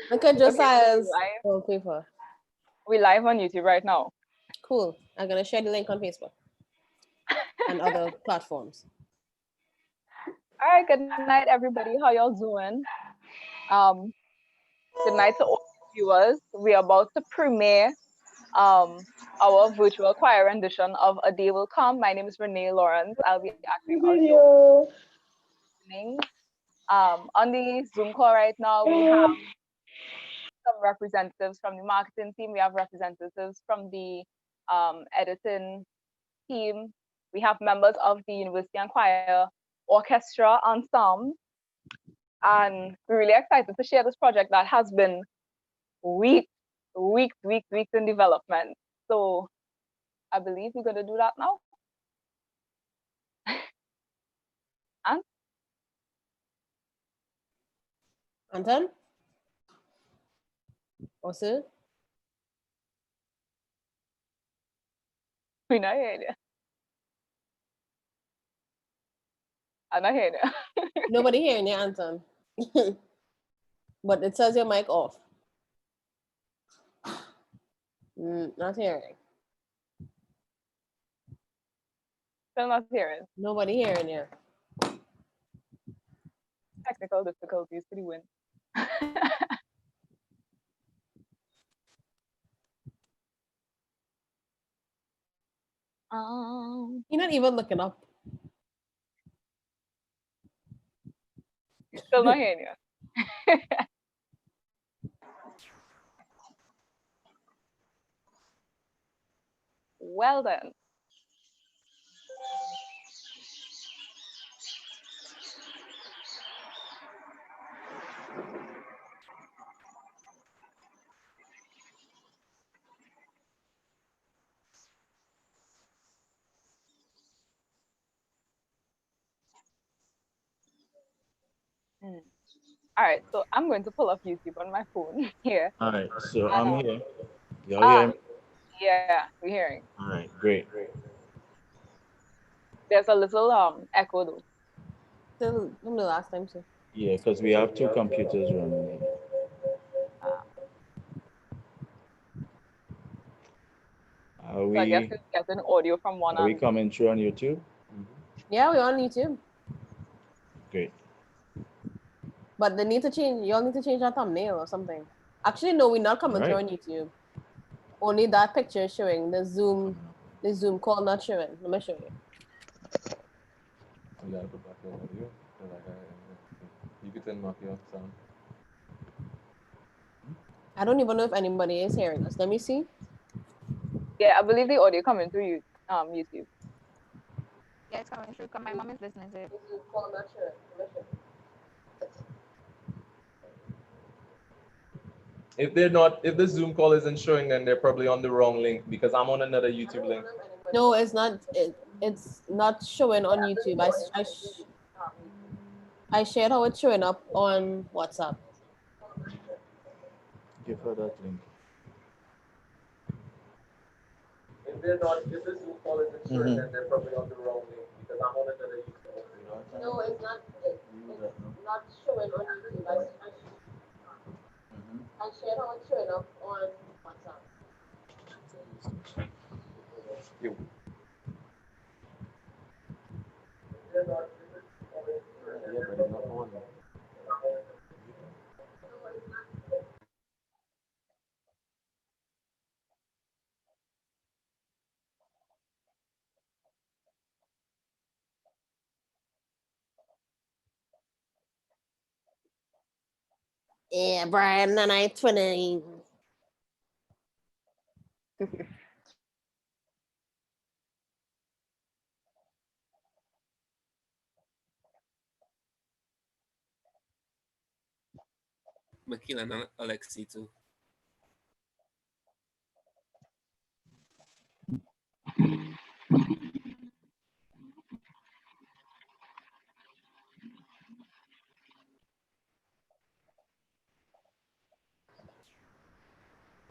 Look at Josiah's live. wallpaper. We're live on YouTube right now. Cool. I'm gonna share the link on Facebook and other platforms. All right, good night, everybody. How y'all doing? Um, good night to all viewers. We're about to premiere our virtual choir rendition of A Day Will Come. My name is Renee Lawrence. I'll be acting as your opening. On the Zoom call right now, we have some representatives from the marketing team. We have representatives from the editing team. We have members of the University and Choir Orchestra Ensemble. And we're really excited to share this project that has been weeks in development. So I believe we're going to do that now. And Anton? Also? we're not here yet. I'm not here yet. Nobody hearing you, Anton. But it says your mic off. Not hearing. Still not hearing. Nobody hearing you. Technical difficulties to the win. You're not even looking up. Still not hearing you. Well then. All right, so I'm going to pull up YouTube on my phone here. All right, so I'm here. Y'all Ah, hear me? yeah, we're hearing. All right, great. There's a little echo though. Still from the last time too. Yeah, because we have two computers running. Are So I guess we we're getting audio from one are we and coming through on YouTube? Yeah, we're on YouTube. Great. But they need to change, y'all need to change our thumbnail or something. Actually, no, we're not coming through on YouTube. Only that picture is showing. The Zoom call not showing. Let me show you. You gotta put back your audio. You can turn off your sound. I don't even know if anybody is hearing us. Let me see. yeah, I believe the audio coming through you YouTube. Yeah, it's coming through. Cause my mom is listening to it. Zoom call not showing. Let me show you. If the Zoom call isn't showing, then they're probably on the wrong link because I'm on another YouTube link. No, it's not. It's not showing on YouTube. I shared how it's showing up on WhatsApp. Give her that link. If the Zoom call isn't showing, then they're probably on the wrong link because I'm on another YouTube link. No, it's not. It's not showing on YouTube. I shared how it's showing up on WhatsApp. You. Yeah, but it's not on. Yeah, Brian and I 20. Makila and Alexi too.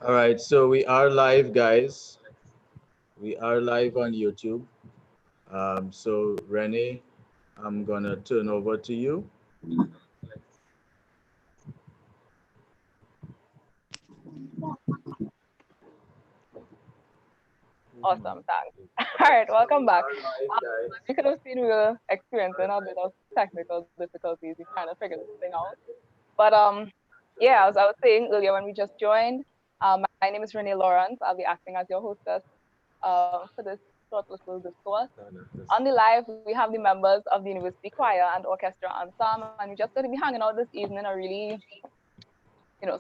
All right, so we are live, guys. We are live on YouTube. So Renee, I'm gonna turn over to you. Awesome, thanks. All right, welcome back. Our live, guys. You could have seen we were experiencing a bit of technical difficulties. We kind of figured this thing out. But yeah, as I was saying earlier when we just joined, my name is Renee Lawrence. I'll be acting as your hostess for this short little discourse. On the live, we have the members of the University Choir and Orchestra Ensemble, and we're just going to be hanging out this evening, a really,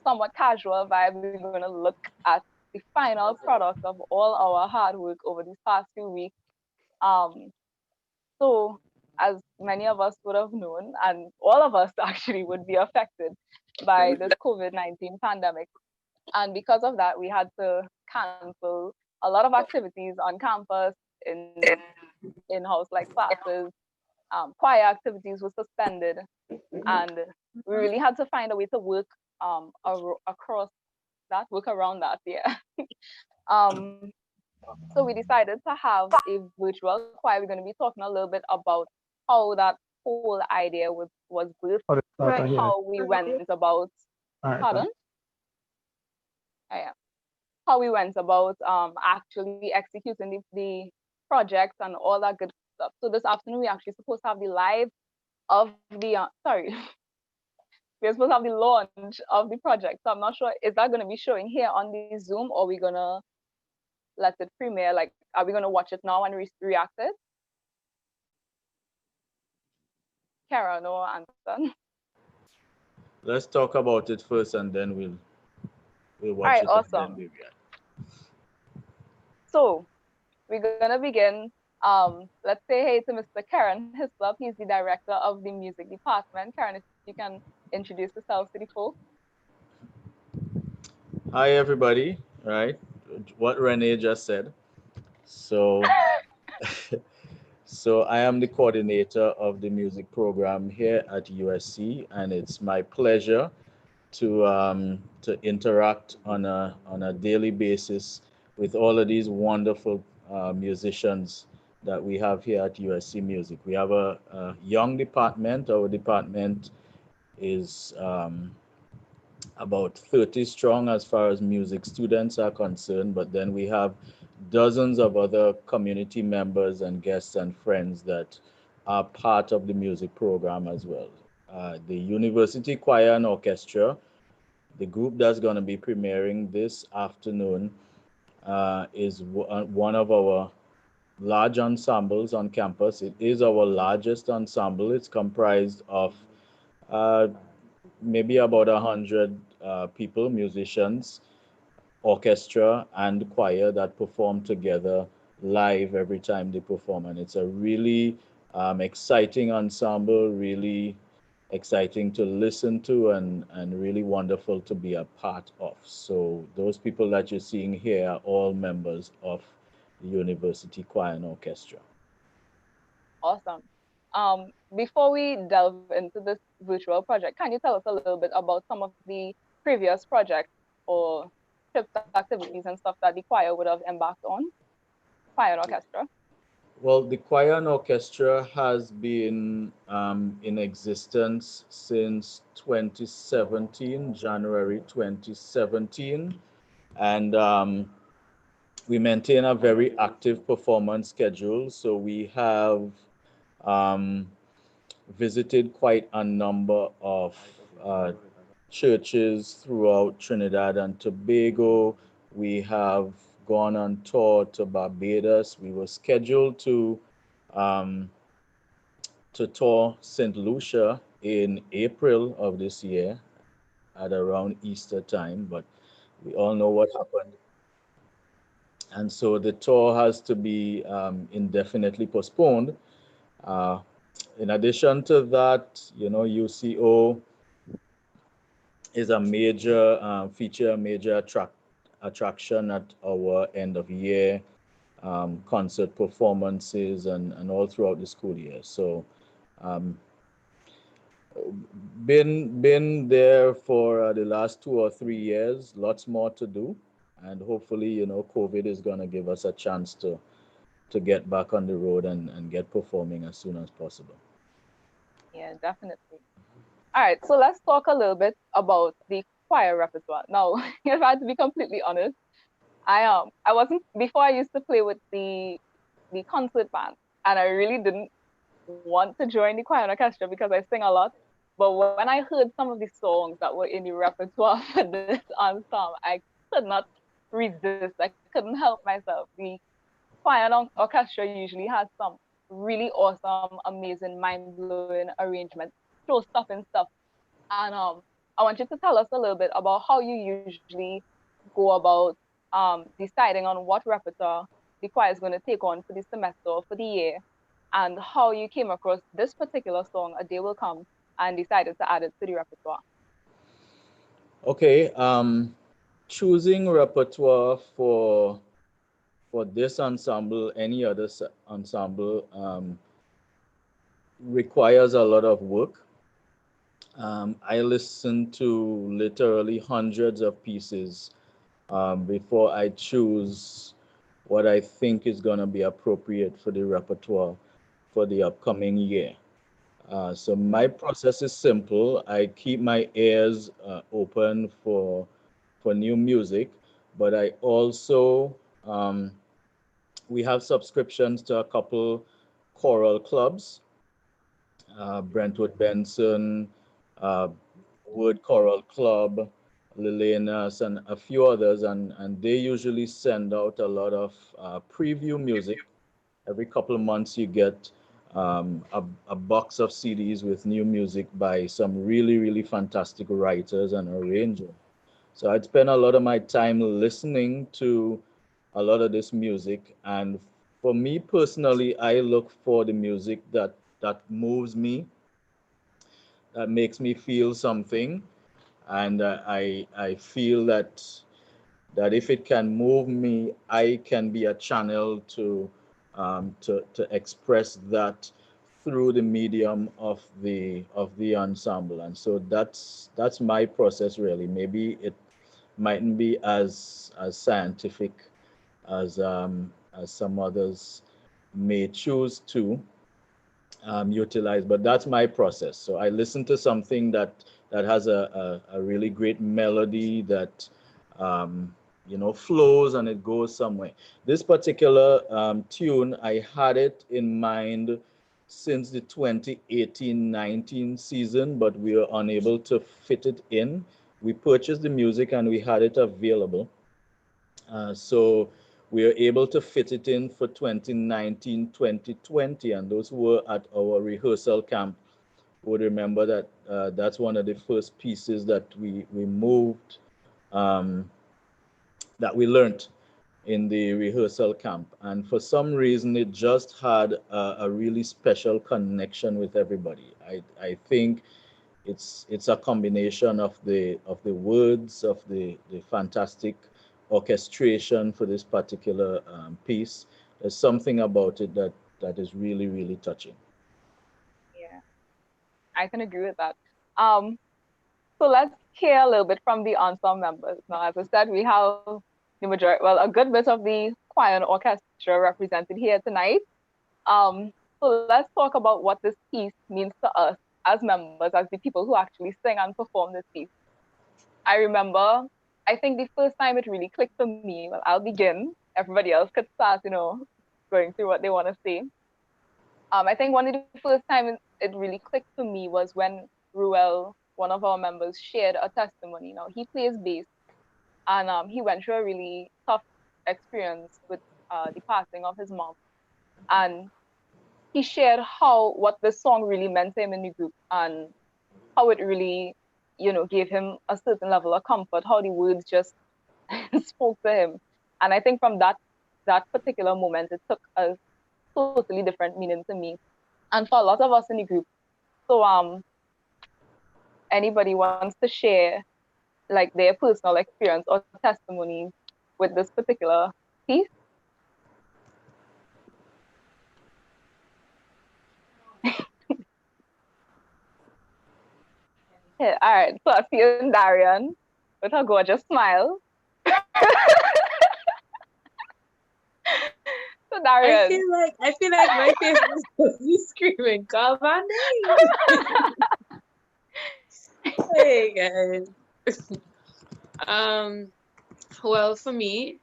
somewhat casual vibe. We're going to look at the final product of all our hard work over these past few weeks. So, as many of us would have known, and all of us actually would be affected by this COVID-19 pandemic. And because of that, we had to cancel a lot of activities on campus, in-house like classes, choir activities were suspended, and we really had to find a way to work across that, work around that, yeah. um, so we decided to have a virtual choir. We're going to be talking a little bit about how that whole idea was birthed, how we went about, pardon? Oh, yeah. How we went about actually executing the projects and all that good stuff. So this afternoon, we're actually supposed to have the live of the, we're supposed to have the launch of the project. So I'm not sure, is that going to be showing here on the Zoom, or are we going to let it premiere? Like, are we going to watch it now and react it? Kara, no answer. Let's talk about it first, and then we'll watch All right, it. awesome. And then we react. So we're gonna begin. Let's say hey to Mr. Karen Hislop. He's the director of the music department. Karen, if you can introduce yourself to the folks. Hi, everybody. Right, what Renee just said. So, so I am the coordinator of the music program here at USC, and it's my pleasure to interact on a daily basis with all of these wonderful musicians that we have here at USC Music. We have a young department. Our department is about 30 strong as far as music students are concerned, but then we have dozens of other community members and guests and friends that are part of the music program as well. The University Choir and Orchestra, the group that's going to be premiering this afternoon, is one of our large ensembles on campus. It is our largest ensemble. It's comprised of maybe about 100 people, musicians, orchestra, and choir that perform together live every time they perform. And it's a really exciting ensemble, really exciting to listen to, and really wonderful to be a part of. So those people that you're seeing here are all members of the University Choir and Orchestra. Awesome. Before we delve into this virtual project, can you tell us a little bit about some of the previous projects or trips, activities, and stuff that the choir would have embarked on? Choir and orchestra. Well, the choir and orchestra has been in existence since 2017, January 2017, and we maintain a very active performance schedule. So we have visited quite a number of churches throughout Trinidad and Tobago. We have gone on tour to Barbados. We were scheduled to tour St. Lucia in April of this year at around Easter time, but we all know what happened. And so the tour has to be indefinitely postponed. In addition to that, UCO is a major feature, a major attraction at our end of year concert performances and all throughout the school year. So been there for the last 2 or 3 years, lots more to do. And hopefully, COVID is going to give us a chance to get back on the road and get performing as soon as possible. Yeah, definitely. All right, so let's talk a little bit about the choir repertoire. Now, if I had to be completely honest, I wasn't before. I used to play with the concert band, and I really didn't want to join the choir and orchestra because I sing a lot. But when I heard some of the songs that were in the repertoire for this ensemble, I could not resist. I couldn't help myself. The choir and orchestra usually has some really awesome, amazing, mind-blowing arrangements, show-stopping stuff. And I want you to tell us a little bit about how you usually go about deciding on what repertoire the choir is going to take on for the semester or for the year, and how you came across this particular song, A Day Will Come, and decided to add it to the repertoire. Okay, choosing repertoire for this ensemble, any other ensemble, requires a lot of work. I listen to literally hundreds of pieces before I choose what I think is going to be appropriate for the repertoire for the upcoming year. So my process is simple. I keep my ears open for new music, but I also we have subscriptions to a couple choral clubs, Brentwood Benson, uh, Wood Choral Club, Lillenas, and a few others, and they usually send out a lot of preview music. Every couple of months, you get a box of CDs with new music by some really, really fantastic writers and arrangers. So I'd spend a lot of my time listening to a lot of this music. And for me personally, I look for the music that moves me, that makes me feel something. And I feel that if it can move me, I can be a channel to express that through the medium of the ensemble. And so that's my process really. Maybe it mightn't be as scientific as some others may choose to utilize, but that's my process. So I listen to something that has a really great melody that flows and it goes somewhere. This particular tune, I had it in mind since the 2018-19 season, but we were unable to fit it in. We purchased the music and we had it available. So we are able to fit it in for 2019-2020, and those who were at our rehearsal camp would remember that that's one of the first pieces that we moved, um, that we learned in the rehearsal camp. And for some reason, it just had a really special connection with everybody. I think it's a combination of the words of the fantastic orchestration for this particular piece. There's something about it that is really really touching. Yeah, I can agree with that. Um, so let's hear a little bit from the ensemble members. Now, as I said, we have the majority, well, a good bit of the choir and orchestra represented here tonight. Um, so let's talk about what this piece means to us as members, as the people who actually sing and perform this piece. I remember, I think the first time it really clicked for me, well, I'll begin. Everybody else could start, going through what they want to say. I think one of the first time it really clicked for me was when Ruel, one of our members, shared a testimony. Now, he plays bass, and he went through a really tough experience with the passing of his mom. And he shared what the song really meant to him in the group, and how it really, gave him a certain level of comfort, how the words just spoke to him. And I think from that particular moment, it took a totally different meaning to me and for a lot of us in the group. So anybody wants to share like their personal experience or testimonies with this particular piece? Yeah, all right. So I see Darian with her gorgeous smile. So Darian. I feel like my face is supposed to be screaming, call my name. Hey guys. Well, for me,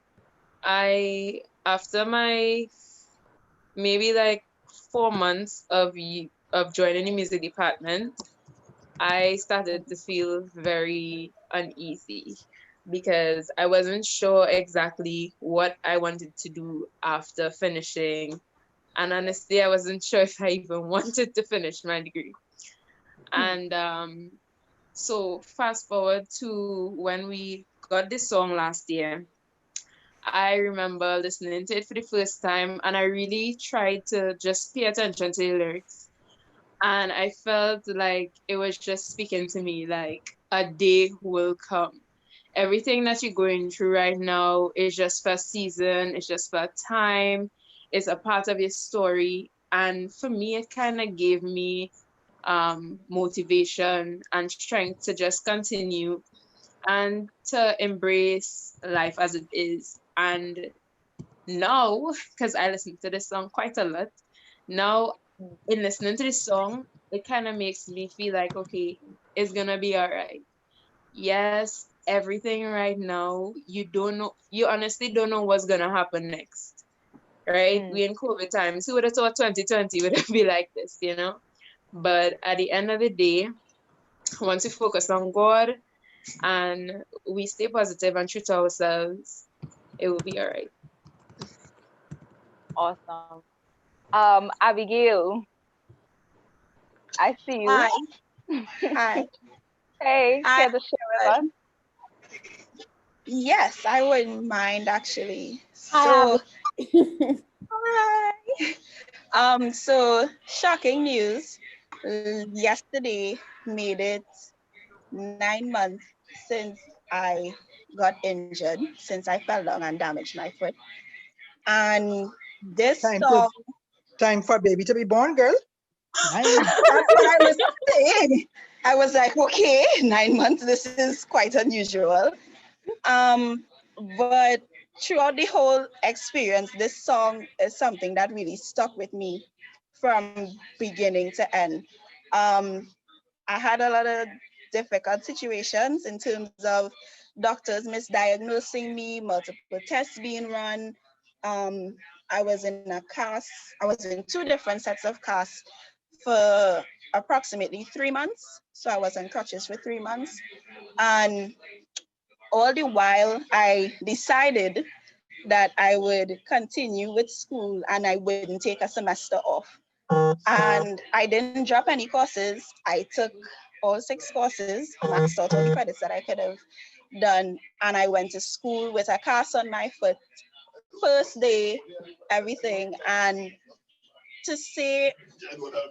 after my maybe like 4 months of joining the music department, I started to feel very uneasy because I wasn't sure exactly what I wanted to do after finishing. And honestly, I wasn't sure if I even wanted to finish my degree. And so fast forward to when we got this song last year, I remember listening to it for the first time and I really tried to just pay attention to the lyrics. And I felt like it was just speaking to me like a day will come. Everything that you're going through right now is just for a season, it's just for a time, it's a part of your story. And for me, it kind of gave me motivation and strength to just continue and to embrace life as it is. And now, because I listen to this song quite a lot, now in listening to this song, it kind of makes me feel like, okay, it's gonna be all right. Yes, everything right now, you don't know, you honestly don't know what's gonna happen next, right? We in COVID times, who would have thought 2020 would be like this, you know? But at the end of the day, once we focus on God and we stay positive and true to ourselves, it will be all right. Awesome. Abigail, I see you. Hi, hi. Hey, I care to share with us? yes, I wouldn't mind actually. Hi, So hi. So shocking news. Yesterday made it 9 months since I got injured, since I fell down and damaged my foot. And this Time to song, time for baby to be born, girl. 9 months. that's what I was saying. I was like, okay, 9 months, this is quite unusual. Um, but throughout the whole experience, this song is something that really stuck with me from beginning to end. Um, I had a lot of difficult situations in terms of doctors misdiagnosing me, multiple tests being run. Um, I was in a cast, I was in two different sets of casts for approximately 3 months. So I was on crutches for 3 months. And all the while, I decided that I would continue with school and I wouldn't take a semester off. And I didn't drop any courses. I took all 6 courses, maxed out all the credits that I could have done. And I went to school with a cast on my foot, first day, everything. And to say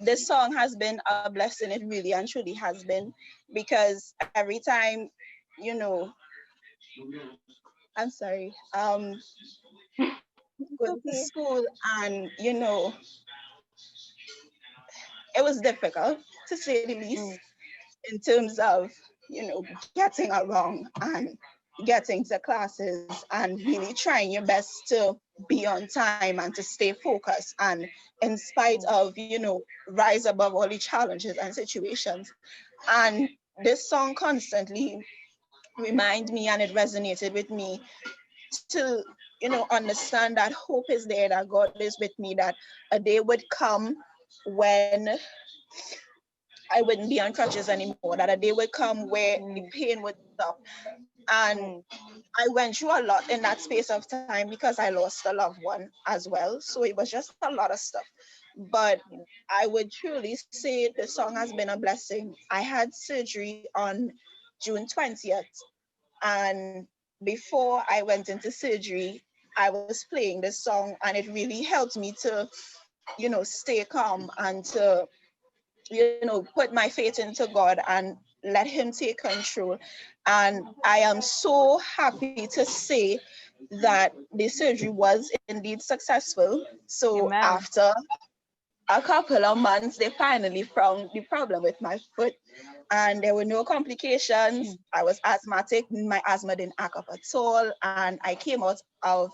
this song has been a blessing, it really and truly has been, because every time, you know, I'm sorry, going to Okay. school and, it was difficult to say the least in terms of, getting along and getting to classes and really trying your best to be on time and to stay focused and in spite of, rise above all the challenges and situations. And this song constantly remind me and it resonated with me to understand that hope is there, that God is with me, that a day would come when I wouldn't be on crutches anymore, that a day would come where the pain would stop. And I went through a lot in that space of time because I lost a loved one as well. So it was just a lot of stuff. But I would truly say the song has been a blessing. I had surgery on June 20th. And before I went into surgery, I was playing this song and it really helped me to, stay calm and to, put my faith into God and let Him take control. And I am so happy to say that the surgery was indeed successful. So Amen. after a couple of months, they finally found the problem with my foot and there were no complications. I was asthmatic. My asthma didn't act up at all. And I came out of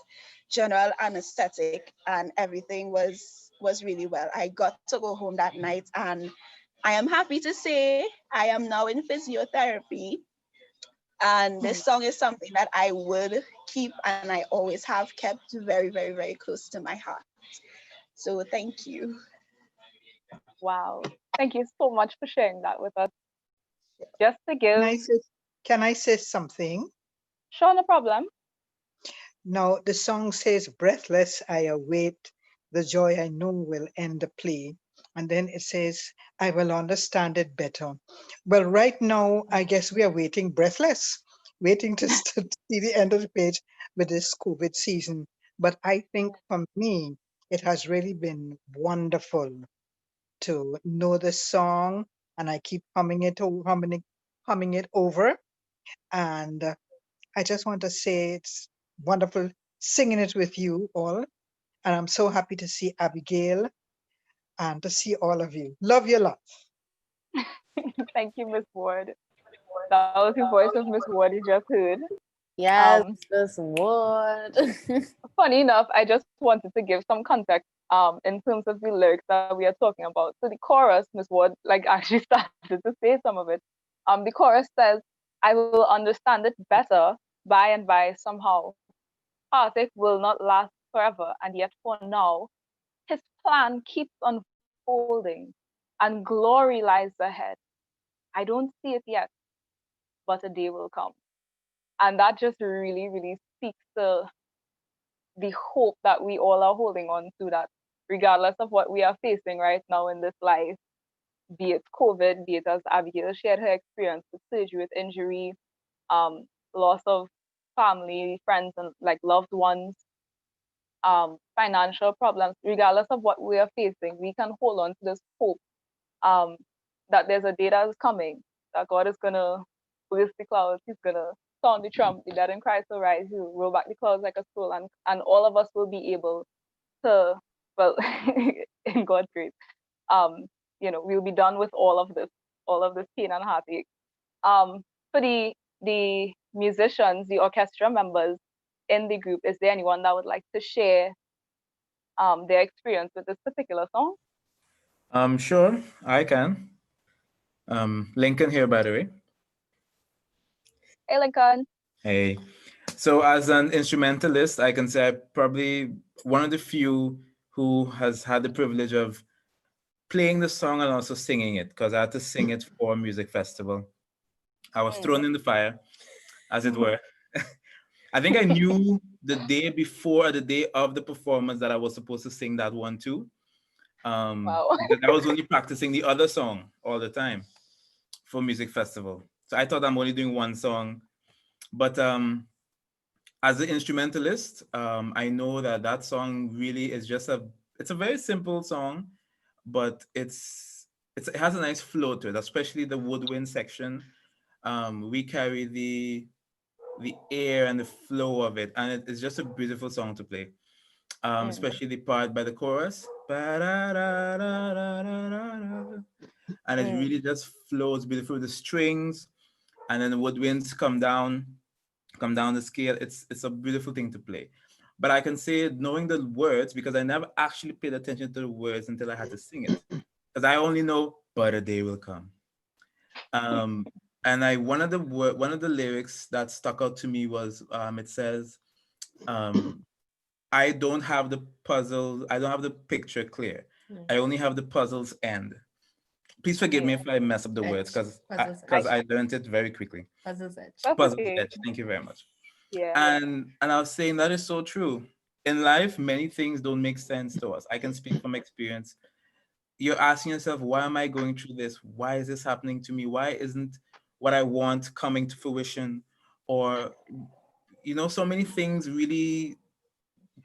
general anesthetic and everything was really well. I got to go home that night and I am happy to say I am now in physiotherapy And this song is something that I would keep and I always have kept very, very, very close to my heart. So thank you. Wow. Thank you so much for sharing that with us. Just to Can give, I say, can I say something? sure, no problem. Now, the song says, breathless, I await the joy I know will end the play. And then it says, I will understand it better. Well, right now, I guess we are waiting breathless, waiting to see the end of the page with this COVID season. But I think for me, it has really been wonderful to know the song, and I keep humming it over. And I just want to say it's wonderful singing it with you all. And I'm so happy to see Abigail and to see all of you. Love you lot. Thank you, Miss Ward. That was the voice of Miss Ward you just heard. Yes, this word. Funny enough, I just wanted to give some context in terms of the lyrics that we are talking about. So the chorus, Miss Ward, like actually started to say some of it. The chorus says, I will understand it better by and by somehow. Heartache will not last forever, and yet for now, his plan keeps unfolding and glory lies ahead. I don't see it yet, but a day will come. And that just really, really speaks to the hope that we all are holding on to, that regardless of what we are facing right now in this life, be it COVID, be it as Abigail shared her experience with surgery, with injury, um, loss of family, friends, and like loved ones, financial problems, regardless of what we are facing, we can hold on to this hope um, that there's a day that is coming, that God is gonna burst the clouds, He's gonna sound the trump, the dead in Christ will rise, He'll roll back the clouds like a scroll, and all of us will be able to, well, in God's grace, um, we'll be done with all of this pain and heartache. For the musicians, the orchestra members in the group, is there anyone that would like to share their experience with this particular song? Sure, I can. Lincoln here, by the way. Hey, Lincoln. Hey. So as an instrumentalist, I can say I'm probably one of the few who has had the privilege of playing the song and also singing it, because I had to sing it for a music festival. I was thrown in the fire, as it were. I think I knew the day before, the day of the performance, that I was supposed to sing that one too. Wow. Because I was only practicing the other song all the time for music festival. So I thought I'm only doing one song. But as an instrumentalist, I know that that song really is just it's a very simple song, but it has a nice flow to it, especially the woodwind section. We carry the air and the flow of it, and it's just a beautiful song to play. Especially the part by the chorus, and it really just flows beautifully with the strings, and then the woodwinds come down the scale. It's a beautiful thing to play. But I can say, knowing the words, because I never actually paid attention to the words until I had to sing it, because I only know "but a day will come." And one of the lyrics that stuck out to me was, it says, I don't have the puzzle, I don't have the picture clear. I only have the puzzle's end. Please forgive me if I mess up the words, because I learned it very quickly. Puzzle's edge. Puzzle's edge. Thank you very much. Yeah. And I was saying that is so true. In life, many things don't make sense to us. I can speak from experience. You're asking yourself, why am I going through this? Why is this happening to me? Why isn't what I want coming to fruition? Or, so many things really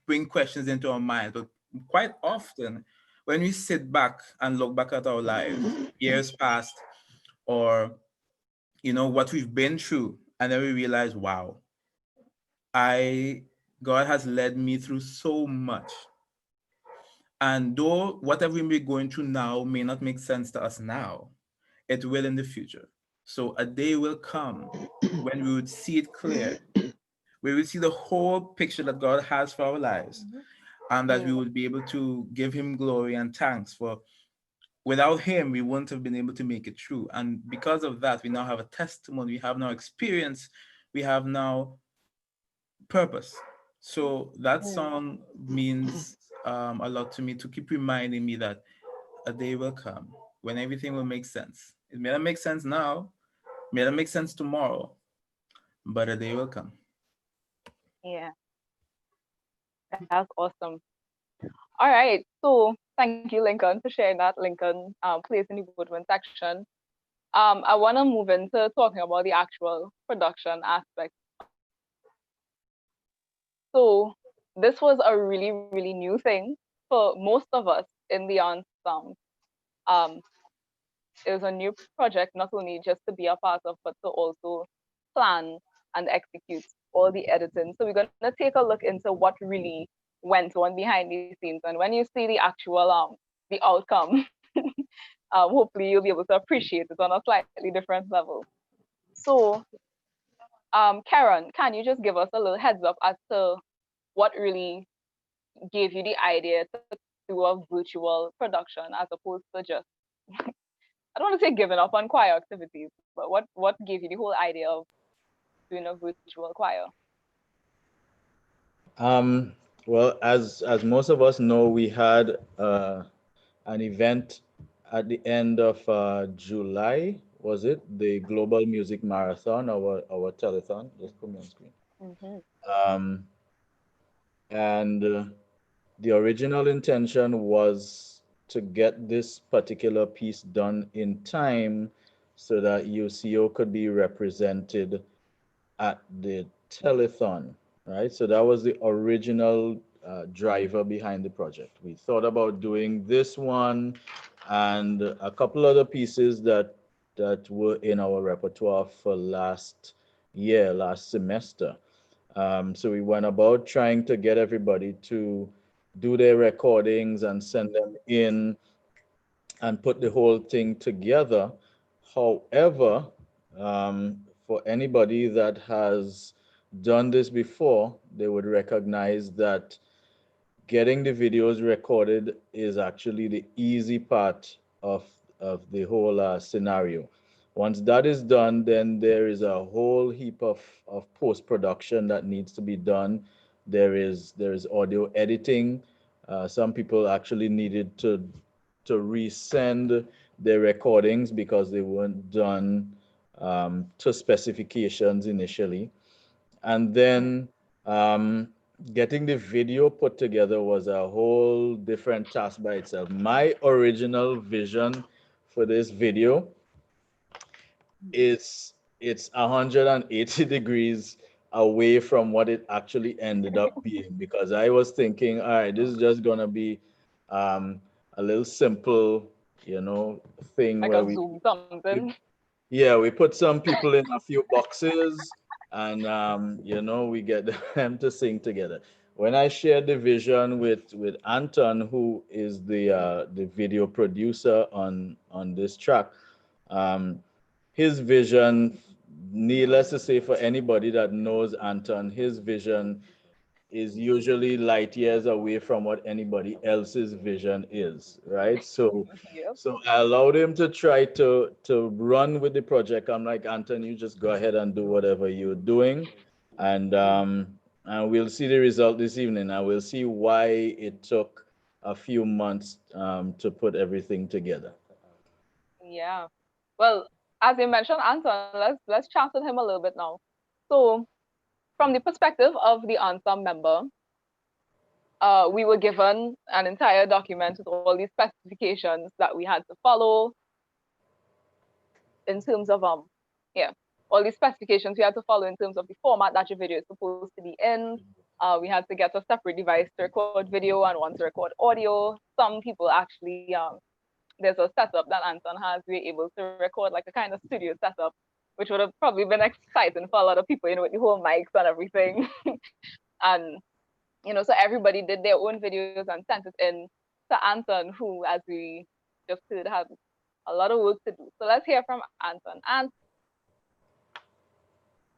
bring questions into our minds. But quite often, when we sit back and look back at our lives, years past, or what we've been through, and then we realize, wow, God has led me through so much. And though whatever we're going through now may not make sense to us now, it will in the future. So a day will come when we would see it clear. We will see the whole picture that God has for our lives, and that we would be able to give Him glory and thanks for without him, we wouldn't have been able to make it through. And because of that, we now have a testimony, we have now experience, we have now purpose. So that song means a lot to me, to keep reminding me that a day will come when everything will make sense. It may not make sense now, may not make sense tomorrow, but a day will come. Yeah, that's awesome. All right, so thank you, Lincoln, for sharing that. Lincoln plays in the woodwind section. I want to move into talking about the actual production aspect of the project. So this was a really, really new thing for most of us in the ensemble. Um, it was a new project, not only just to be a part of, but to also plan and execute all the editing. So we're going to take a look into what really went on behind the scenes. And when you see the actual the outcome, hopefully you'll be able to appreciate it on a slightly different level. So Karen, can you just give us a little heads up as to what really gave you the idea to do a virtual production as opposed to just I don't want to say giving up on choir activities, but what gave you the whole idea of doing a virtual choir? Well, as most of us know, we had an event at the end of July, was it? The Global Music Marathon, our telethon. Just put me on screen. Um, and the original intention was to get this particular piece done in time so that UCO could be represented at the telethon, right? So that was the original driver behind the project. We thought about doing this one and a couple other pieces that were in our repertoire for last year, last semester. So we went about trying to get everybody to do their recordings and send them in and put the whole thing together. However, for anybody that has done this before, they would recognize that getting the videos recorded is actually the easy part of the whole scenario. Once that is done, then there is a whole heap of post-production that needs to be done. There is audio editing. Some people actually needed to resend their recordings because they weren't done to specifications initially. And then getting the video put together was a whole different task by itself. My original vision for this video is it's 180 degrees away from what it actually ended up being, because I was thinking, all right, this is just gonna be a little simple, thing Like where a Zoom something. yeah, we put some people in a few boxes and we get them to sing together. When I shared the vision with Anton, who is the video producer on this track, um, his vision, needless to say, for anybody that knows Anton, his vision is usually light years away from what anybody else's vision is, right? So Yep. so I allowed him to try to run with the project. I'm like, Anton, you just go ahead and do whatever you're doing, and we'll see the result this evening. I will see why it took a few months to put everything together. Yeah. Well, as you mentioned, Anton, let's chat with him a little bit now. So, from the perspective of the ensemble member, we were given an entire document with all these specifications that we had to follow in terms of yeah, all these specifications we had to follow in terms of the format that your video is supposed to be in. We had to get a separate device to record video and one to record audio. Some people actually there's a setup that Anton has. We're able to record like a kind of studio setup, which would have probably been exciting for a lot of people, with the whole mics and everything. And so everybody did their own videos and sent it in to Anton, who, as we just heard, had a lot of work to do. So let's hear from Anton. And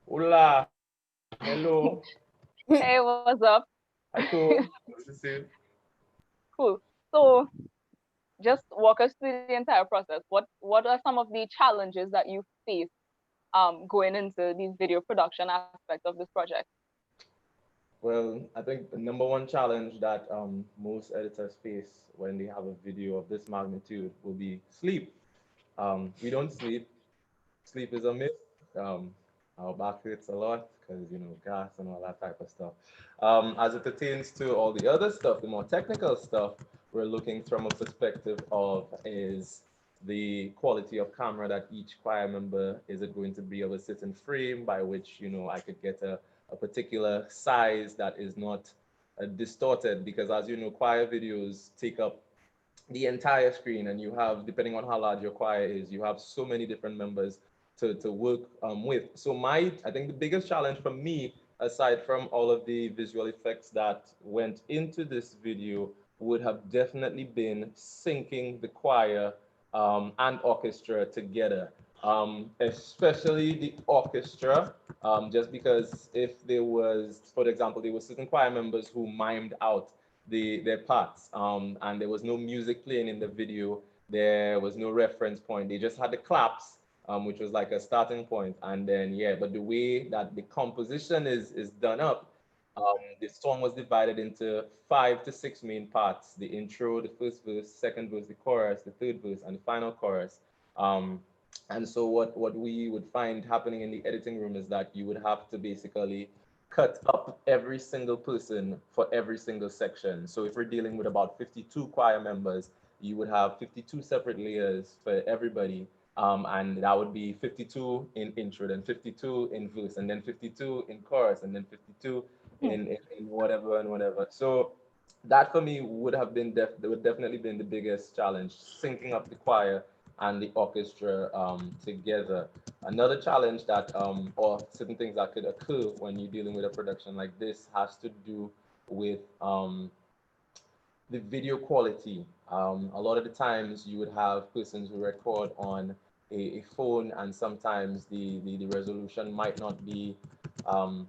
Hola. Hello. hey, what's up? Hi, cool. Nice to see you. Cool. So just walk us through the entire process. What are some of the challenges that you face going into the video production aspect of this project? Well, I think the number one challenge that most editors face when they have a video of this magnitude will be sleep. We don't sleep. Sleep is a myth. Um, our back hurts a lot because gas and all that type of stuff. As it pertains to all the other stuff, the more technical stuff, we're looking from a perspective of is the quality of camera that each choir member is it going to be of a certain frame by which I could get a particular size that is not distorted because as you know choir videos take up the entire screen and you have depending on how large your choir is you have so many different members to work with so I think the biggest challenge for me aside from all of the visual effects that went into this video would have definitely been syncing the choir and orchestra together especially the orchestra just because if there was for example there were certain choir members who mimed out their parts. And there was no music playing in the video. There was no reference point. They just had the claps, which was like a starting point. And then yeah, but the way that the composition is done up, the song was divided into 5 to 6 main parts: the intro, the first verse, second verse, the chorus, the third verse, and the final chorus. Um, and so what we would find happening in the editing room is that you would have to basically cut up every single person for every single section. So if we're dealing with about 52 choir members, you would have 52 separate layers for everybody. And that would be 52 in intro, then 52 in verse, and then 52 in chorus, and then 52 in whatever and whatever. So that for me would have been would definitely been the biggest challenge, syncing up the choir and the orchestra together. Another challenge that, or certain things that could occur when you're dealing with a production like this has to do with the video quality. A lot of the times you would have persons who record on a phone, and sometimes the resolution might not be um,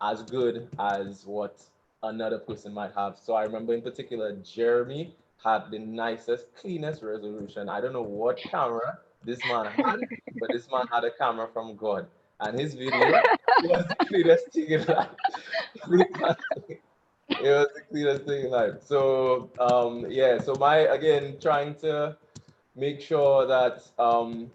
as good as what another person might have. So I remember in particular, Jeremy had the nicest, cleanest resolution. I don't know what camera this man had, but this man had a camera from God. And his video was the cleanest thing in life. It was the cleanest thing in life. So yeah, so my again trying to make sure that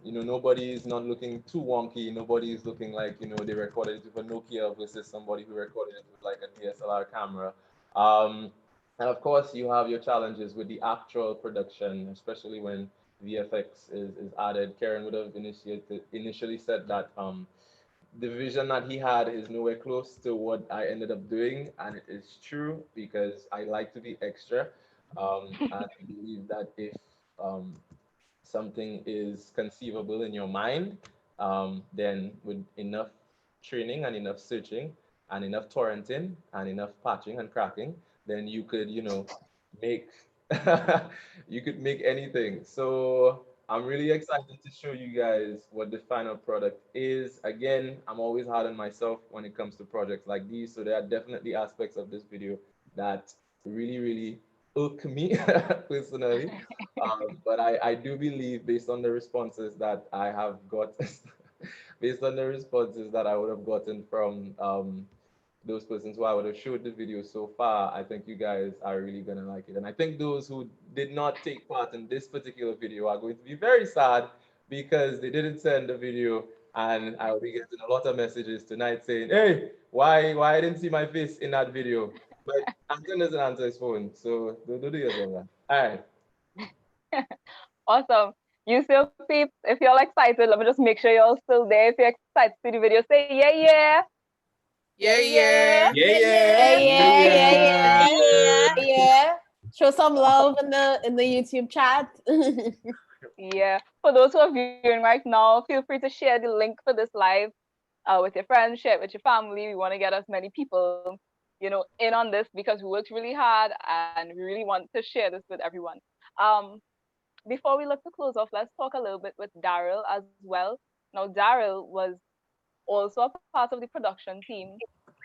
nobody is not looking too wonky. Nobody is looking like they recorded it with a Nokia versus somebody who recorded it with like a DSLR camera. Um, and of course, you have your challenges with the actual production, especially when VFX is added. Karen would have initially said that the vision that he had is nowhere close to what I ended up doing, and it is true because I like to be extra. And I believe that if um, something is conceivable in your mind, then with enough training and enough searching and enough torrenting and enough patching and cracking, then you could, make you could make anything. So I'm really excited to show you guys what the final product is. Again, I'm always hard on myself when it comes to projects like these. So there are definitely aspects of this video that really, really irk me personally. But I do believe, based on the responses that I have got, based on the responses that I would have gotten from those persons who I would have showed the video so far, I think you guys are really gonna like it. And I think those who did not take part in this particular video are going to be very sad because they didn't send the video, and I'll be getting a lot of messages tonight saying, "Hey, why I didn't see my face in that video?" But Anton doesn't answer his phone, so don't do yourself that. All right. Awesome. You still peeps, if you're excited, let me just make sure you're still there. If you're excited to see the video, say yeah, yeah. Yeah, yeah. Yeah, Yeah, yeah. yeah, yeah, Yeah. yeah. Show some love in the YouTube chat. Yeah. For those who are viewing right now, feel free to share the link for this live with your friends, share it with your family. We want to get as many people, in on this because we worked really hard and we really want to share this with everyone. Um, Before we look to close off, let's talk a little bit with Daryl as well. Now, Daryl was also a part of the production team.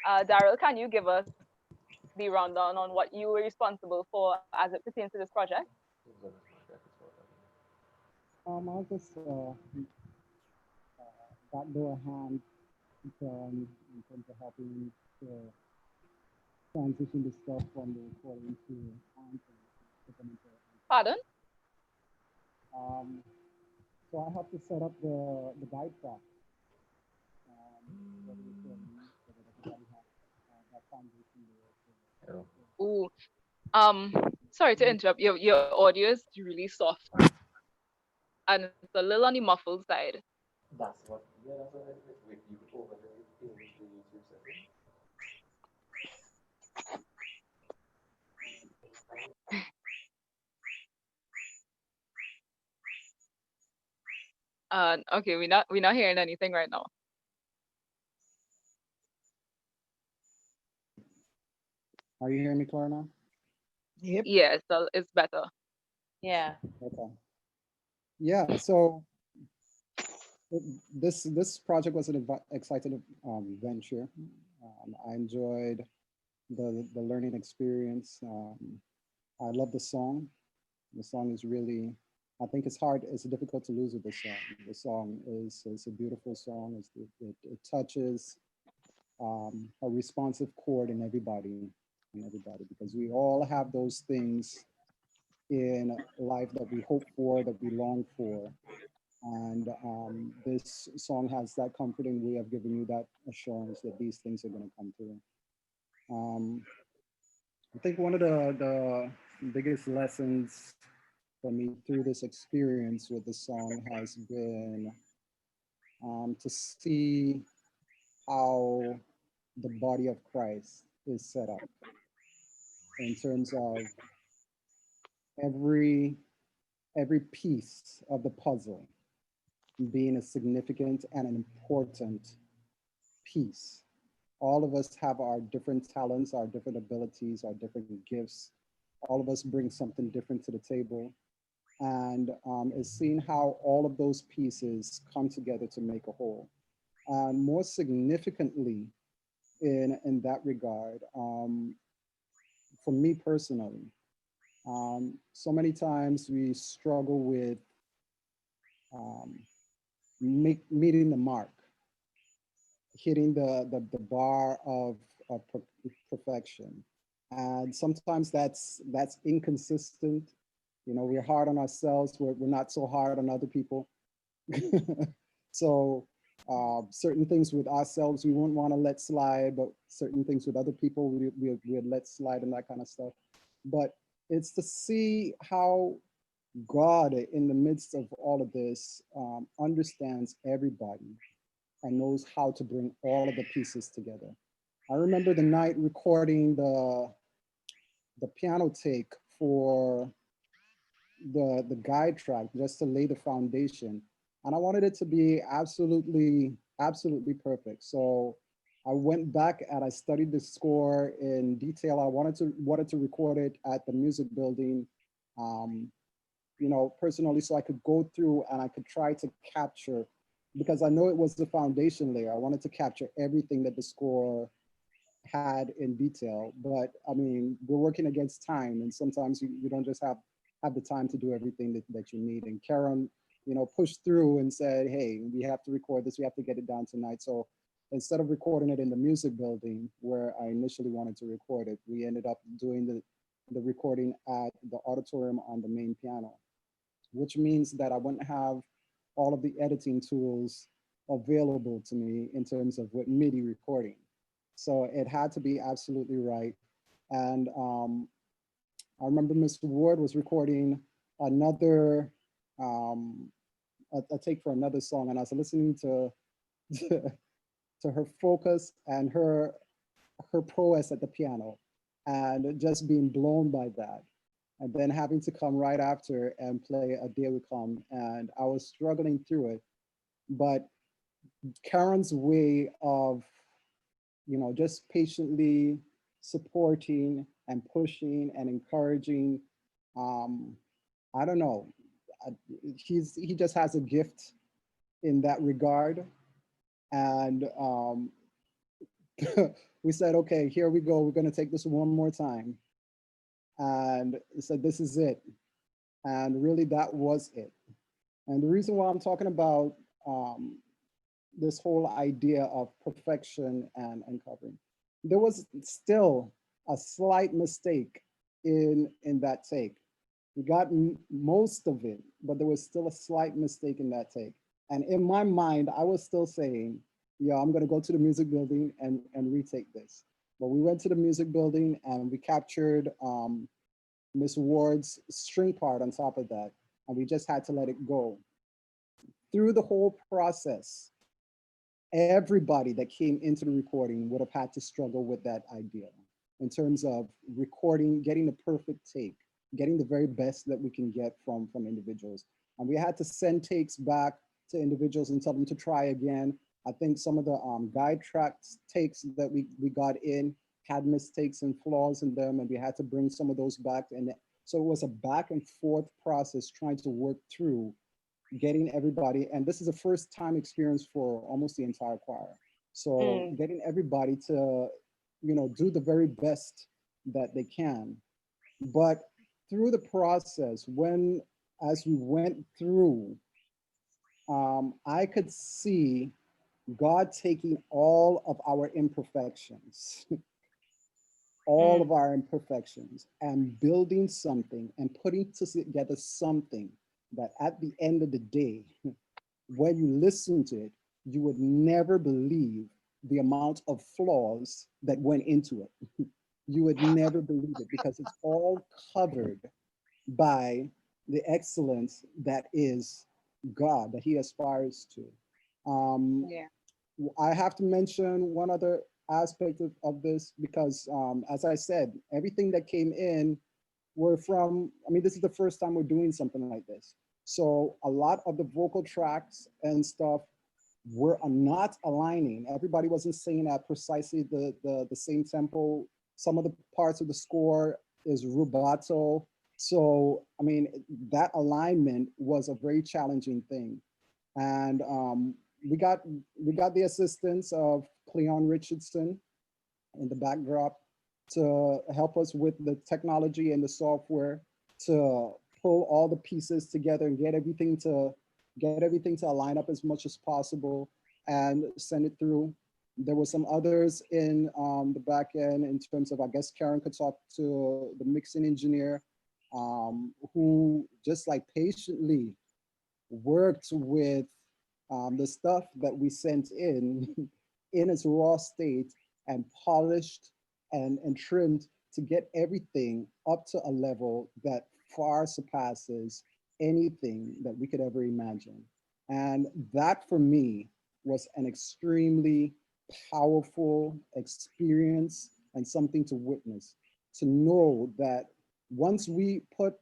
Daryl, can you give us the rundown on what you were responsible for as it pertains to this project? I'll just backdoor hand in terms of helping to transition the stuff from the recording to Anthem. Pardon? So I have to set up the guide track for the recording so that everybody has that foundation there. Ooh. Sorry to interrupt. Your audio is really soft and it's a little on the muffled side. That's what, yeah, that's what it is. Wait, you over the YouTube setting. Okay, we're not hearing anything right now. Are you hearing me clear now? Yep. Yeah, it's better. Yeah. Okay. Yeah. So this project was an exciting venture. I enjoyed the learning experience. I love the song. The song is really, I think it's hard, it's difficult to lose with the song. The song is a beautiful song. It touches a responsive chord in everybody, because we all have those things in life that we hope for, that we long for. And this song has that comforting way of giving you that assurance that these things are going to come through. I think one of the biggest lessons for me through this experience with the song has been to see how the body of Christ is set up in terms of every every piece of the puzzle being a significant and an important piece. All of us have our different talents, our different abilities, our different gifts. All of us bring something different to the table. And is seeing how all of those pieces come together to make a whole. And more significantly, in that regard, for me personally, so many times we struggle with meeting the mark, hitting the bar of perfection. And sometimes that's inconsistent. You know, we're hard on ourselves. We're not so hard on other people. So certain things with ourselves we won't want to let slide, but certain things with other people we'd let slide and that kind of stuff. But it's to see how God, in the midst of all of this, understands everybody and knows how to bring all of the pieces together. I remember the night recording the piano take for the guide track, just to lay the foundation. And I wanted it to be absolutely perfect. So I went back and I studied the score in detail. I wanted to record it at the music building, you know, personally, so I could go through and I could try to capture, because I know it was the foundation layer. I wanted to capture everything that the score had in detail. But I mean, we're working against time, and sometimes you don't just have the time to do everything that you need. And Karen, you know, pushed through and said, hey, we have to record this, we have to get it down tonight. So instead of recording it in the music building where I initially wanted to record it, we ended up doing the recording at the auditorium on the main piano, which means that I wouldn't have all of the editing tools available to me in terms of what MIDI recording. So it had to be absolutely right. And I remember Mr. Ward was recording another, a take for another song, and I was listening to to her focus and her prowess at the piano, and just being blown by that. And then having to come right after and play A Day Will Come, and I was struggling through it. But Karen's way of, you know, just patiently supporting and pushing and encouraging, I don't know, he just has a gift in that regard. And we said, okay, here we go. We're going to take this one more time. And he said, this is it. And really, that was it. And the reason why I'm talking about this whole idea of perfection and covering, there was still a slight mistake in that take. We got most of it, but there was still a slight mistake in that take. And in my mind, I was still saying, yeah, I'm gonna go to the music building and retake this. But we went to the music building and we captured Miss Ward's string part on top of that. And we just had to let it go. Through the whole process, everybody that came into the recording would have had to struggle with that idea in terms of recording, getting the perfect take, getting the very best that we can get from individuals. And we had to send takes back to individuals and tell them to try again. I think some of the guide tracks takes that we got in had mistakes and flaws in them, and we had to bring some of those back. And so it was a back and forth process trying to work through getting everybody, and this is a first time experience for almost the entire choir. So getting everybody to, do the very best that they can. But through the process, as we went through, I could see God taking all of our imperfections, all of our imperfections, and building something and putting together something that at the end of the day, when you listen to it, you would never believe the amount of flaws that went into it. You would never believe it because it's all covered by the excellence that is God, that he aspires to. I have to mention one other aspect of this because, as I said, everything that came in were from, this is the first time we're doing something like this. So a lot of the vocal tracks and stuff were not aligning. Everybody wasn't singing at precisely the same tempo. Some of the parts of the score is rubato. So, that alignment was a very challenging thing. And we got the assistance of Cleon Richardson in the backdrop to help us with the technology and the software to pull all the pieces together and get everything to align up as much as possible and send it through. There were some others in the back end in terms of, I guess Karen could talk to the mixing engineer who just like patiently worked with the stuff that we sent in its raw state and polished and trimmed to get everything up to a level that far surpasses anything that we could ever imagine. And that for me was an extremely powerful experience and something to witness, to know that once we put,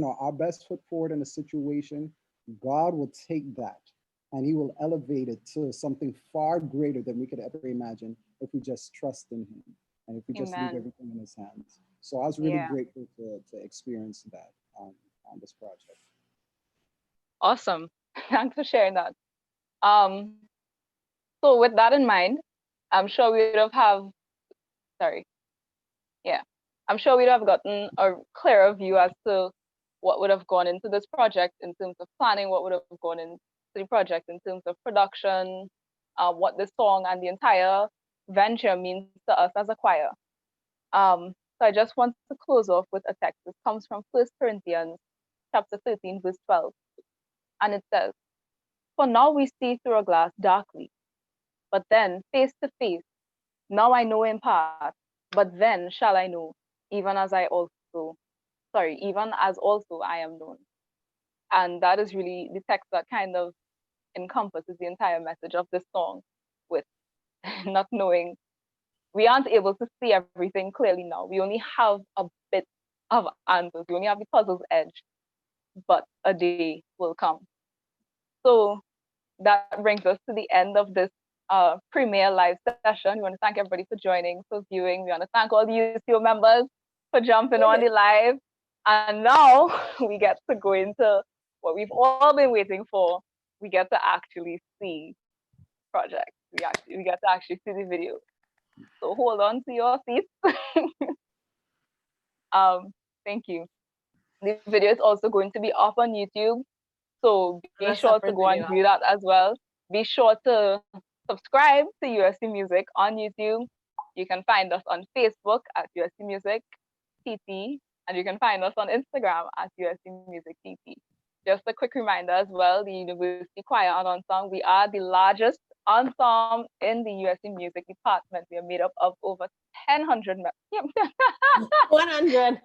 our best foot forward in a situation, God will take that and he will elevate it to something far greater than we could ever imagine if we just trust in him and if we just leave everything in his hands. So I was really grateful to experience that on this project. Awesome. Thanks for sharing that. So with that in mind, I'm sure we would I'm sure we'd have gotten a clearer view as to what would have gone into this project in terms of planning, what would have gone into the project in terms of production, what the song and the entire venture means to us as a choir. So I just want to close off with a text. This comes from 1 Corinthians chapter 13, verse 12. And it says, "For now we see through a glass darkly, but then face to face. Now I know in part, but then shall I know, even as also I am known." And that is really the text that kind of encompasses the entire message of this song, with not knowing. We aren't able to see everything clearly now. We only have a bit of answers. We only have the puzzle's edge, but a day will come. So that brings us to the end of this premiere live session. We want to thank everybody for joining, for viewing. We want to thank all the YouTube members for jumping on the live. And now we get to go into what we've all been waiting for. We get to actually see projects. We get to actually see the video. So hold on to your seats. Thank you. The video is also going to be up on YouTube So be a sure to separate go and video. view that as well. Be sure to subscribe to USC Music on YouTube. You can find us on Facebook at USC Music TT, and you can find us on Instagram at USC Music TT. Just a quick reminder as well, the University Choir and Ensemble, we are the largest ensemble in the USC Music Department. We are made up of over 1,000 members. 100.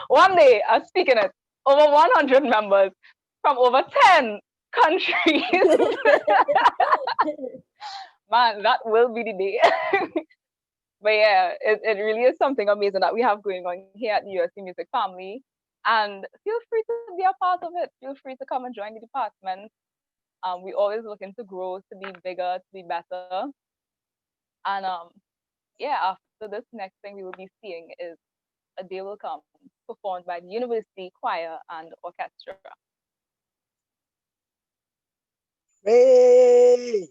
One day, I'm speaking it, over 100 members from over 10 countries. Man, that will be the day. But yeah, it really is something amazing that we have going on here at the USC Music family. And feel free to be a part of it. Feel free to come and join the department. We always looking to grow, to be bigger, to be better. And yeah, after this, next thing we will be seeing is A Day Will Come, performed by the University Choir and Orchestra. Hey!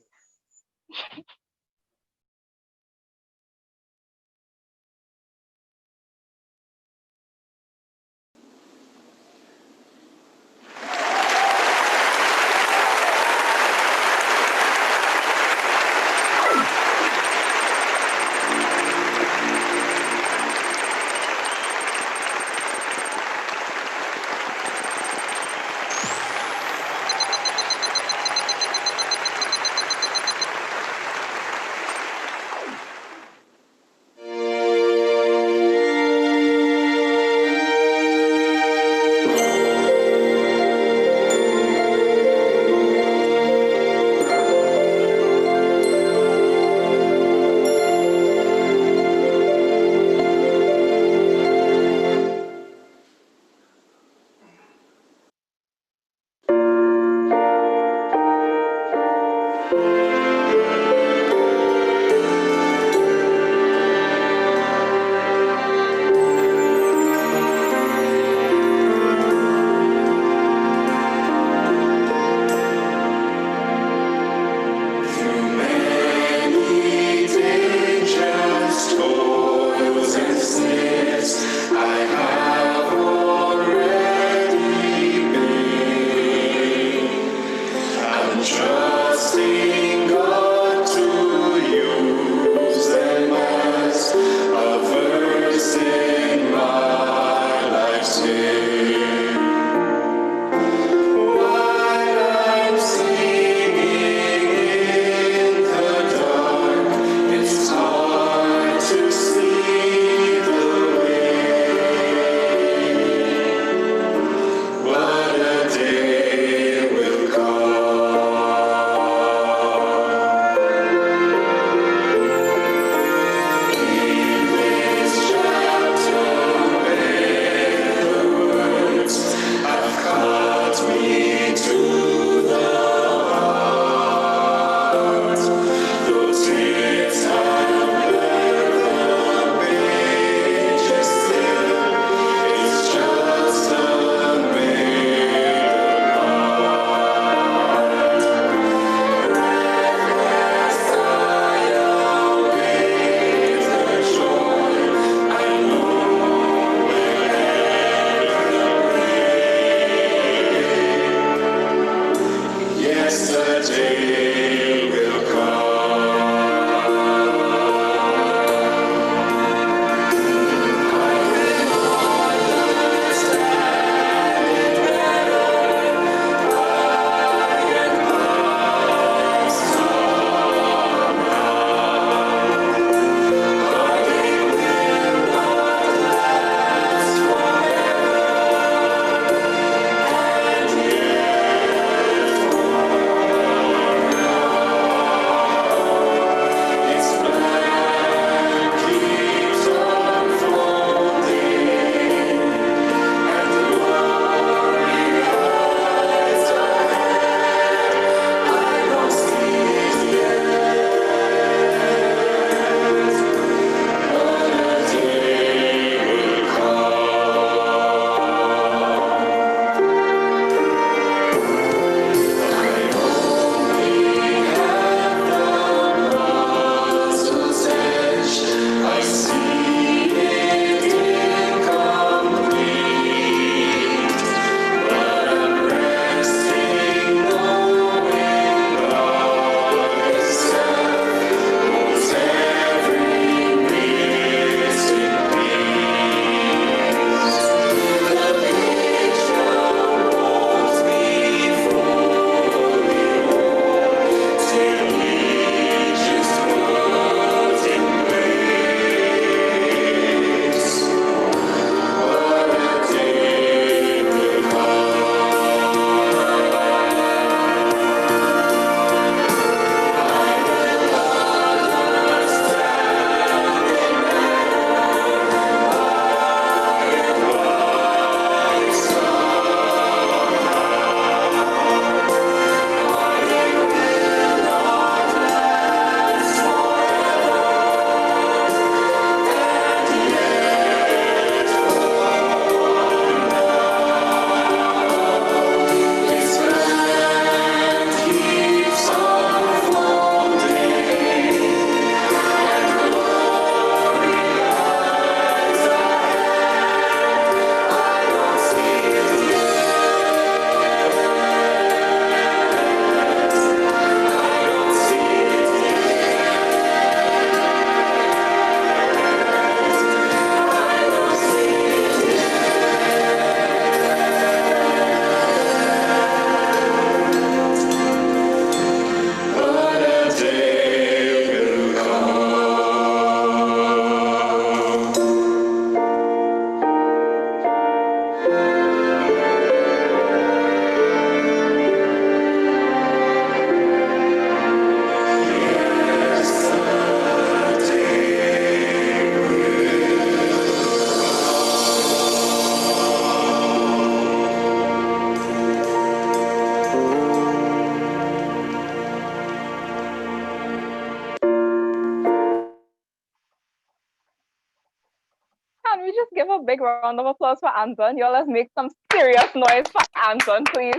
a big round of applause for Anton. Y'all, let's make some serious noise for Anton, please.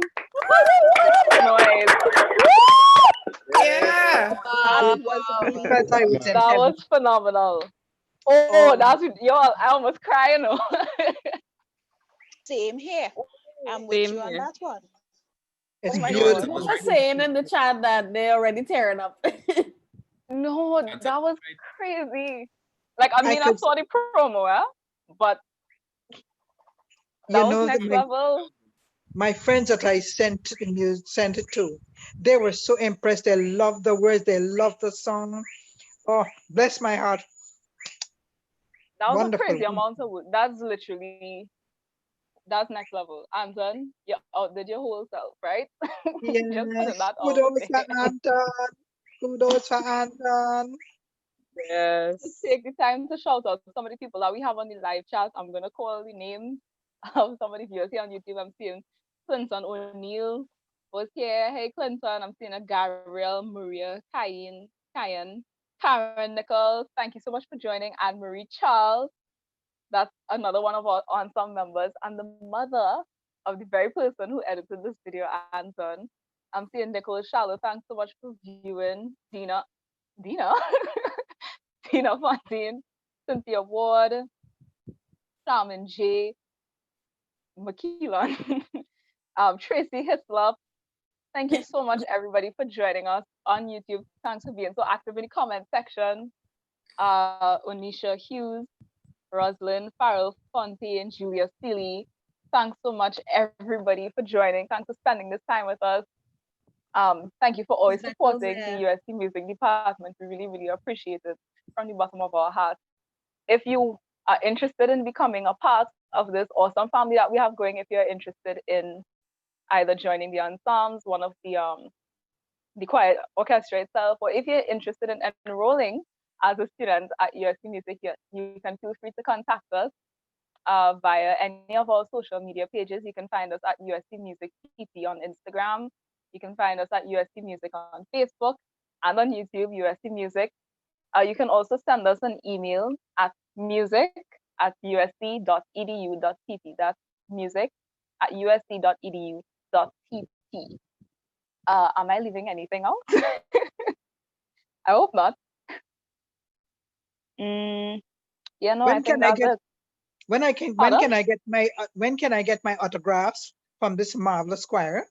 Noise. Yeah. That was phenomenal. Oh, that's y'all. I almost cry, you know. Same here. I'm with Same you on here. that one. It's Oh my beautiful. God. Who was saying in the chat that they're already tearing up? No, that was crazy. Like, I mean, I could- saw the promo, but that was next level. My friends that I sent it to, they were so impressed. They loved the words. They loved the song. Oh, bless my heart. That was Wonderful. a crazy amount of work. That's next level. Anton, you outdid your whole self, right? Yes. Just putting that out Kudos there. for Anton. Kudos for Anton. Yes. To take the time to shout out some of the people that we have on the live chat. I'm gonna call the names of some of the viewers here on YouTube. I'm seeing Clinton O'Neill was here. Hey Clinton, I'm seeing a Gabrielle, Maria, Karen Nichols. Thank you so much for joining. Anne Marie Charles. That's another one of our ensemble members, and the mother of the very person who edited this video, Anton. I'm seeing Nicole Shallow. Thanks so much for viewing. Dina, Tina Fontaine, Cynthia Ward, Charmin J, McKeelan, Tracy Hislop. Thank you so much, everybody, for joining us on YouTube. Thanks for being so active in the comment section. Onisha Hughes, Rosalind, Farrell Fontaine, Julia Seeley. Thanks so much, everybody, for joining. Thanks for spending this time with us. Thank you for always supporting the USC Music Department. We really, really appreciate it from the bottom of our hearts. If you are interested in becoming a part of this awesome family that we have going, if you're interested in either joining the ensembles, one of the choir orchestra itself, or if you're interested in enrolling as a student at USC Music, you can feel free to contact us via any of our social media pages. You can find us at USC Music TP on Instagram. You can find us at USC Music on Facebook and on YouTube, USC Music. You can also send us an email at music@usc.edu.pp. That's music@usc.edu.pp. Am I leaving anything out? I hope not. Yeah, no, I think that's it. When can I get my autographs from this marvelous choir?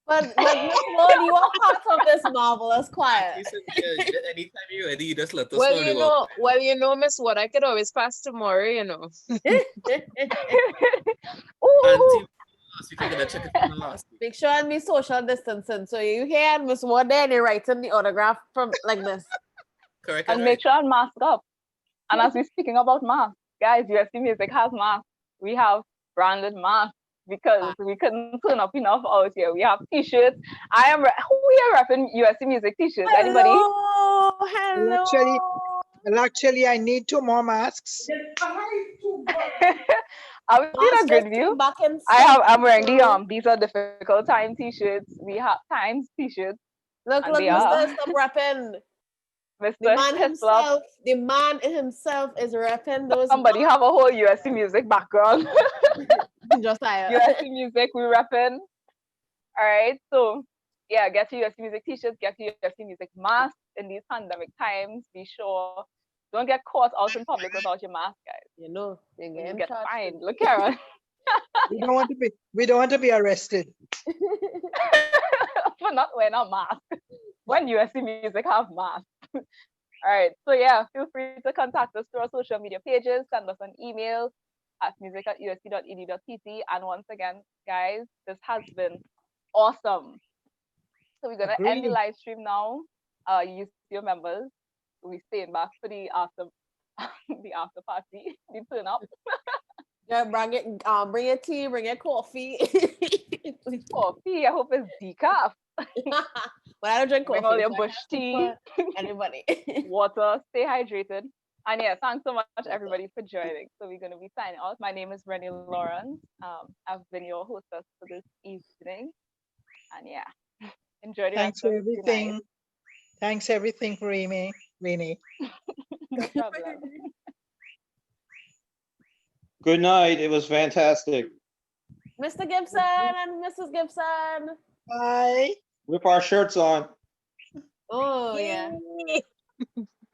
But Miss Ward, you are part of this marvelous choir. Anytime you're ready, you just let us Well, know. you know, Miss What, I could always pass tomorrow, you know. Make sure and be social distancing. So you hear Miss Ward there and you're writing the autograph from like this. Correct. And make sure and mask up. And as we're speaking about masks, guys, USC Music has masks. We have branded masks because we couldn't turn up enough out here. We have t-shirts. Who here repping USC Music t-shirts? Anybody? Hello. Actually, I need 2 more masks. Are we in a good view? I'm wearing these are difficult time t-shirts. We have times t-shirts. Look, Mr. Stop rapping. The man himself is rapping those. Somebody have a whole USC Music background. Josiah. USC Music, we rapping. All right, so yeah, get your USC Music t-shirts, get your USC Music masks in these pandemic times. Be sure, don't get caught out in public without your mask, guys. You know, you get fined. Look, Karen. We don't want to be arrested for not wearing a mask when USC Music have masks. All right, so yeah, feel free to contact us through our social media pages, send us an email at music@usc.edu.pt. And once again, guys, this has been awesome. So we're gonna end the live stream now. UCO members, we staying back for the after party, the turn up. Yeah, bring your tea, bring your coffee. Coffee, I hope it's decaf. But I don't drink coffee. Bring all your bush tea. Anybody. Water, stay hydrated. And yeah, thanks so much everybody for joining. So we're gonna be signing out. My name is Rennie Lawrence. I've been your hostess for this evening. And yeah, enjoy the Thanks rest for of the everything. night. Thanks everything for Rennie. No problem. Good night. It was fantastic. Mr. Gibson and Mrs. Gibson. Bye. Whip our shirts on. Oh, yeah.